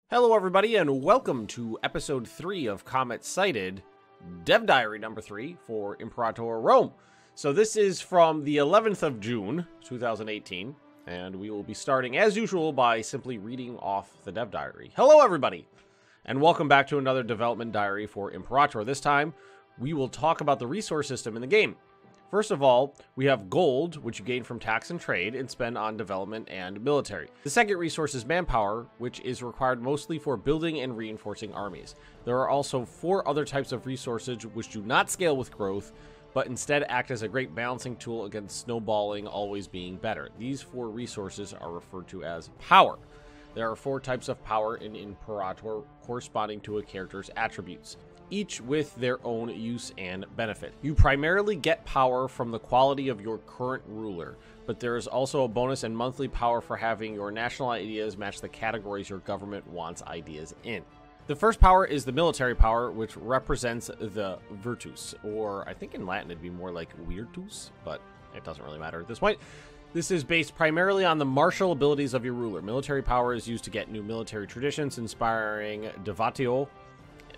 Hello everybody and welcome to episode 3 of Comet Sighted, Dev Diary number 3 for Imperator Rome. So this is from the 11th of June, 2018, and we will be starting as usual by simply reading off the Dev Diary. Hello everybody, and welcome back to another development diary for Imperator. This time, we will talk about the resource system in the game. First of all, we have gold, which you gain from tax and trade and spend on development and military. The second resource is manpower, which is required mostly for building and reinforcing armies. There are also 4 other types of resources which do not scale with growth, but instead act as a great balancing tool against snowballing always being better. These 4 resources are referred to as power. There are 4 types of power in Imperator corresponding to a character's attributes, each with their own use and benefit. You primarily get power from the quality of your current ruler, but there is also a bonus and monthly power for having your national ideas match the categories your government wants ideas in. The first power is the military power, which represents the virtus, or I think in Latin it'd be more like virtus, but it doesn't really matter at this point. This is based primarily on the martial abilities of your ruler. Military power is used to get new military traditions, inspiring devoutio,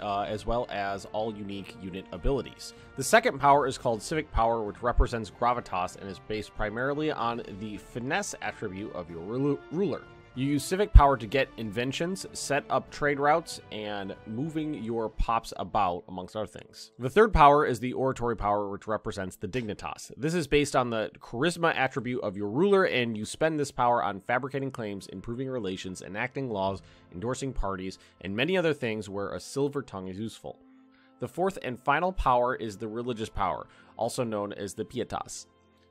as well as all unique unit abilities. The second power is called Civic power, which represents gravitas and is based primarily on the finesse attribute of your ruler. You use Civic power to get inventions, set up trade routes, and moving your pops about, amongst other things. The third power is the Oratory power, which represents the dignitas. This is based on the charisma attribute of your ruler, and you spend this power on fabricating claims, improving relations, enacting laws, endorsing parties, and many other things where a silver tongue is useful. The fourth and final power is the religious power, also known as the pietas.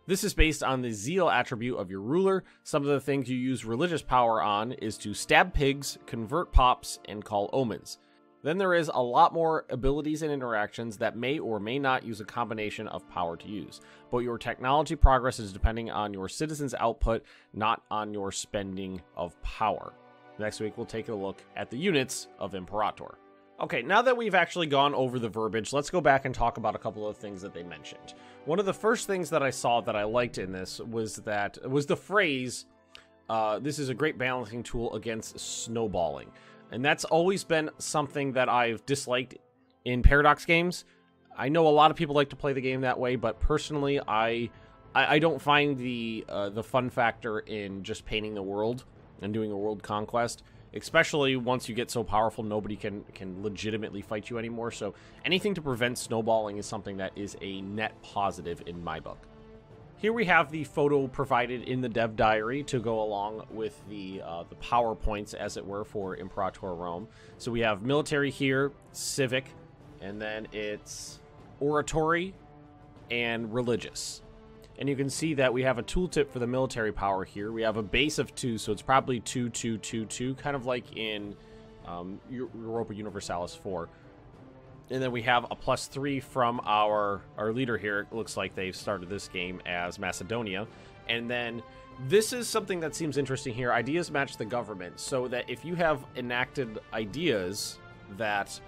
This is based on the zeal attribute of your ruler. Some of the things you use religious power on is to stab pigs, convert pops, and call omens. Then there is a lot more abilities and interactions that may or may not use a combination of power to use. But your technology progress is depending on your citizens' output, not on your spending of power. Next week, we'll take a look at the units of Imperator. Okay, now that we've actually gone over the verbiage, let's go back and talk about a couple of things that they mentioned. One of the first things that I saw that I liked in this was the phrase, this is a great balancing tool against snowballing. And that's always been something that I've disliked in Paradox games. I know a lot of people like to play the game that way, but personally, I don't find the fun factor in just painting the world and doing a world conquest. Especially once you get so powerful, nobody can legitimately fight you anymore. So anything to prevent snowballing is something that is a net positive in my book. Here we have the photo provided in the Dev Diary to go along with the PowerPoints, as it were, for Imperator Rome. So we have military here, civic, and then it's oratory and religious. And you can see that we have a tooltip for the military power here. We have a base of 2, so it's probably 2, 2, 2, 2, kind of like in Europa Universalis 4. And then we have a +3 from our leader here. It looks like they've started this game as Macedonia. And then this is something that seems interesting here. Ideas match the government, so that if you have enacted ideas that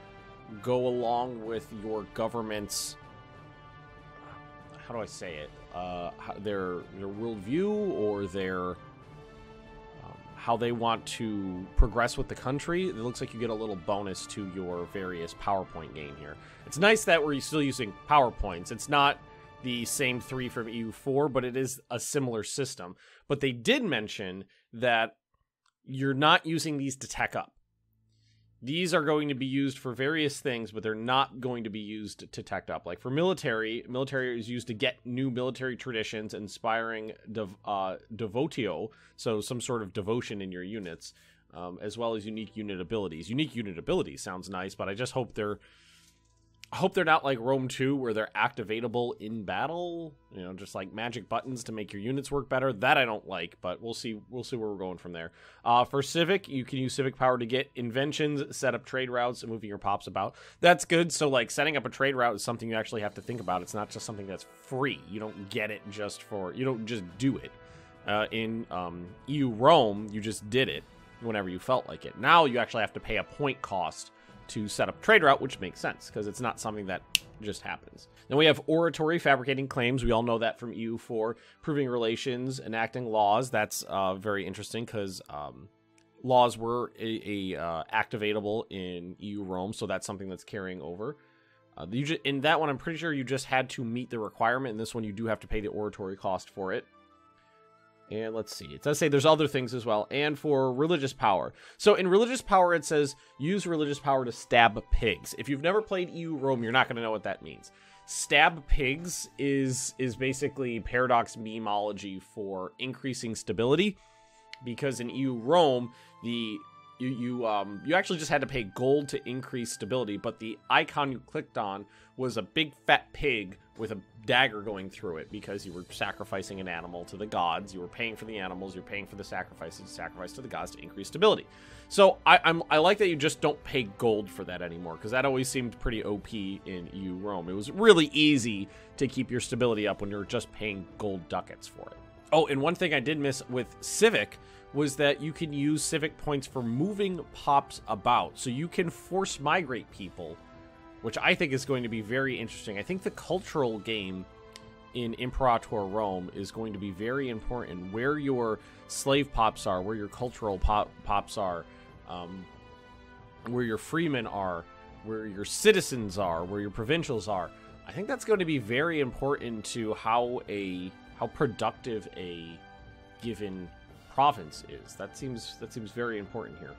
go along with your government's, how do I say it? Their worldview or their how they want to progress with the country, it looks like you get a little bonus to your various PowerPoint gain here. It's nice that we're still using PowerPoints. It's not the same 3 from EU4, but it is a similar system. But they did mention that you're not using these to tech up. These are going to be used for various things, but they're not going to be used to tech up. Like for military is used to get new military traditions, inspiring devotio, so some sort of devotion in your units, as well as unique unit abilities. Unique unit abilities sounds nice, but I just hope they're not like Rome 2, where they're activatable in battle, you know, just like magic buttons to make your units work better. That I don't like, but we'll see where we're going from there. For Civic, you can use Civic power to get inventions, set up trade routes, and moving your pops about. That's good. So like setting up a trade route is something you actually have to think about. It's not just something that's free. You don't get it you don't just do it. In EU Rome, you just did it whenever you felt like it. Now you actually have to pay a point cost to set up trade route, which makes sense because it's not something that just happens. Then we have oratory, fabricating claims. We all know that from EU4, proving relations, enacting laws. That's very interesting because laws were activatable in EU Rome, so that's something that's carrying over. In that one, I'm pretty sure you just had to meet the requirement. In this one, you do have to pay the oratory cost for it. And let's see. It does say there's other things as well. And for religious power. So in religious power, it says use religious power to stab pigs. If you've never played EU Rome, you're not going to know what that means. Stab pigs is basically Paradox memeology for increasing stability. Because in EU Rome, you actually just had to pay gold to increase stability, but the icon you clicked on was a big fat pig with a dagger going through it because you were sacrificing an animal to the gods. You were paying for the animals, you're paying for the sacrifices, sacrifice to the gods to increase stability. So I like that you just don't pay gold for that anymore, because that always seemed pretty OP in EU Rome. It was really easy to keep your stability up when you're just paying gold ducats for it. Oh, and one thing I did miss with Civic was that you can use Civic points for moving pops about. So you can force migrate people, which I think is going to be very interesting. I think the cultural game in Imperator Rome is going to be very important. Where your slave pops are, where your cultural pops are, where your freemen are, where your citizens are, where your provincials are. I think that's going to be very important to how productive a given province is. That seems very important here.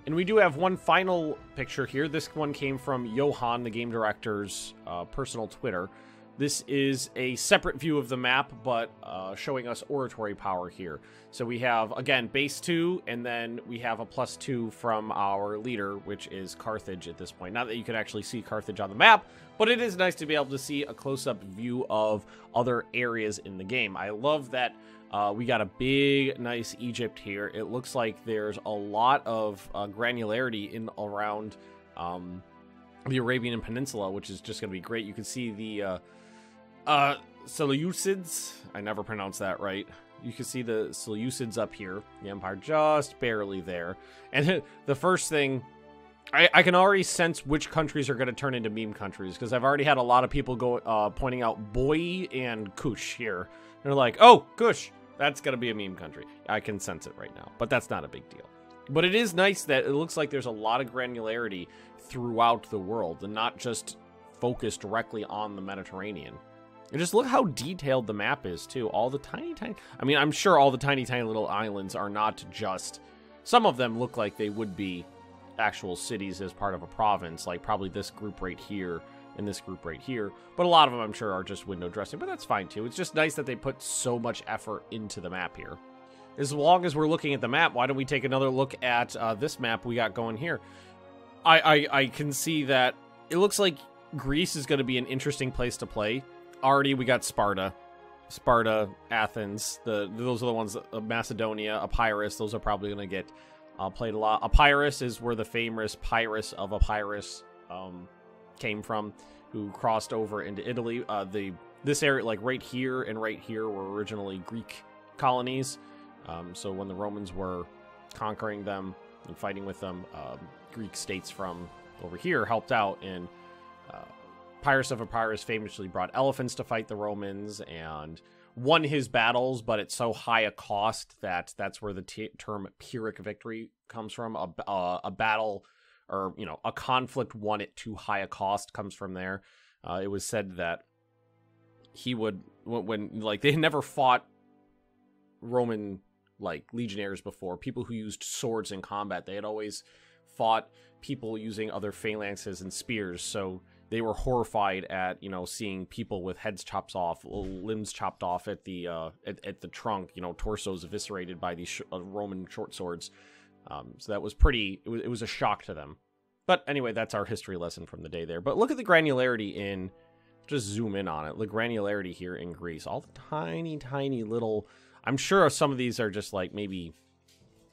And we do have one final picture here. This one came from Johan, the game director's personal Twitter. This is a separate view of the map, but showing us oratory power here. So we have, again, base 2, and then we have a +2 from our leader, which is Carthage at this point. Not that you can actually see Carthage on the map, but it is nice to be able to see a close-up view of other areas in the game. I love that we got a big, nice Egypt here. It looks like there's a lot of granularity in around the Arabian Peninsula, which is just going to be great. You can see the Seleucids. I never pronounced that right. You can see the Seleucids up here. The Empire just barely there. And the first thing, I can already sense which countries are going to turn into meme countries, because I've already had a lot of people go pointing out Boy and Kush here. They're like, oh, Kush, that's going to be a meme country. I can sense it right now, but that's not a big deal. But it is nice that it looks like there's a lot of granularity throughout the world and not just focused directly on the Mediterranean. And just look how detailed the map is, too. All the tiny... I mean, I'm sure all the tiny little islands are not just... Some of them look like they would be actual cities as part of a province, like probably this group right here and this group right here. But a lot of them, I'm sure, are just window dressing, but that's fine, too. It's just nice that they put so much effort into the map here. As long as we're looking at the map, why don't we take another look at this map we got going here? I can see that it looks like Greece is going to be an interesting place to play. Already, we got Sparta, Athens. Those are the ones. Macedonia, Epirus. Those are probably going to get played a lot. Epirus is where the famous Pyrrhus of Epirus came from, who crossed over into Italy. This area, like right here and right here, were originally Greek colonies. So when the Romans were conquering them and fighting with them, Greek states from over here helped out, and Pyrrhus of Epirus famously brought elephants to fight the Romans and won his battles, but at so high a cost that that's where the term Pyrrhic victory comes from. A battle, or, you know, a conflict won at too high a cost comes from there. It was said that he would, when like, they never fought Roman, like, legionnaires before, people who used swords in combat. They had always fought people using other phalanxes and spears, so they were horrified at, you know, seeing people with heads chopped off, limbs chopped off at the trunk, you know, torsos eviscerated by these Roman short swords. So that was pretty, it was a shock to them. But anyway, that's our history lesson from the day there. But look at the granularity in, just zoom in on it, the granularity here in Greece. All the tiny little, I'm sure some of these are just like maybe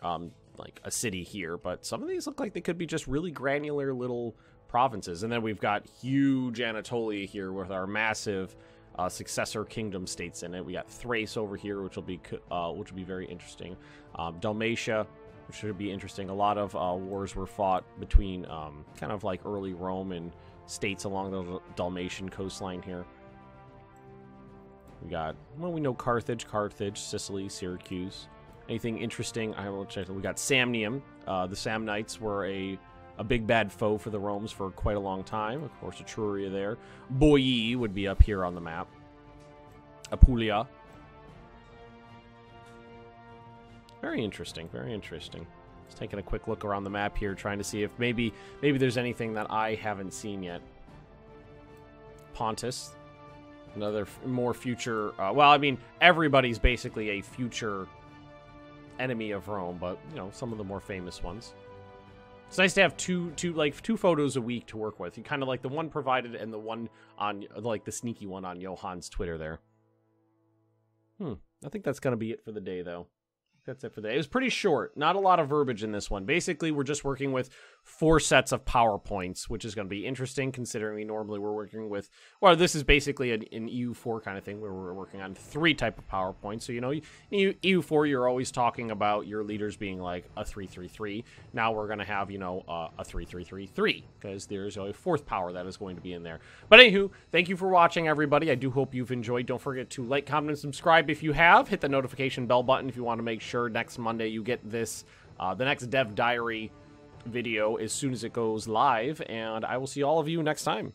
like a city here, but some of these look like they could be just really granular little provinces. And then we've got huge Anatolia here with our massive successor kingdom states in it. We got Thrace over here, which will be very interesting. Dalmatia, which should be interesting. A lot of wars were fought between kind of like early Rome and states along the Dalmatian coastline here. We got, well, we know Carthage, Sicily, Syracuse. Anything interesting? I will check. We got Samnium. The Samnites were a big bad foe for the Romes for quite a long time. Of course, Etruria there. Boii would be up here on the map. Apulia. Very interesting, very interesting. Just taking a quick look around the map here, trying to see if maybe there's anything that I haven't seen yet. Pontus. Another more future... well, I mean, everybody's basically a future enemy of Rome, but, you know, some of the more famous ones. It's nice to have two photos a week to work with. You kind of like the one provided and the one on, like, the sneaky one on Johann's Twitter there. I think that's going to be it for the day, though. That's it for the day. It was pretty short. Not a lot of verbiage in this one. Basically, we're just working with 4 sets of PowerPoints, which is going to be interesting considering we normally we're working with... Well, this is basically an EU4 kind of thing where we're working on 3 type of PowerPoints. So, you know, EU4, you're always talking about your leaders being like a 3-3-3. Now we're going to have, you know, a 3-3-3-3 because there's a 4th power that is going to be in there. But anywho, thank you for watching, everybody. I do hope you've enjoyed. Don't forget to like, comment, and subscribe if you have. Hit the notification bell button if you want to make sure next Monday you get this, the next Dev Diary video as soon as it goes live, and I will see all of you next time.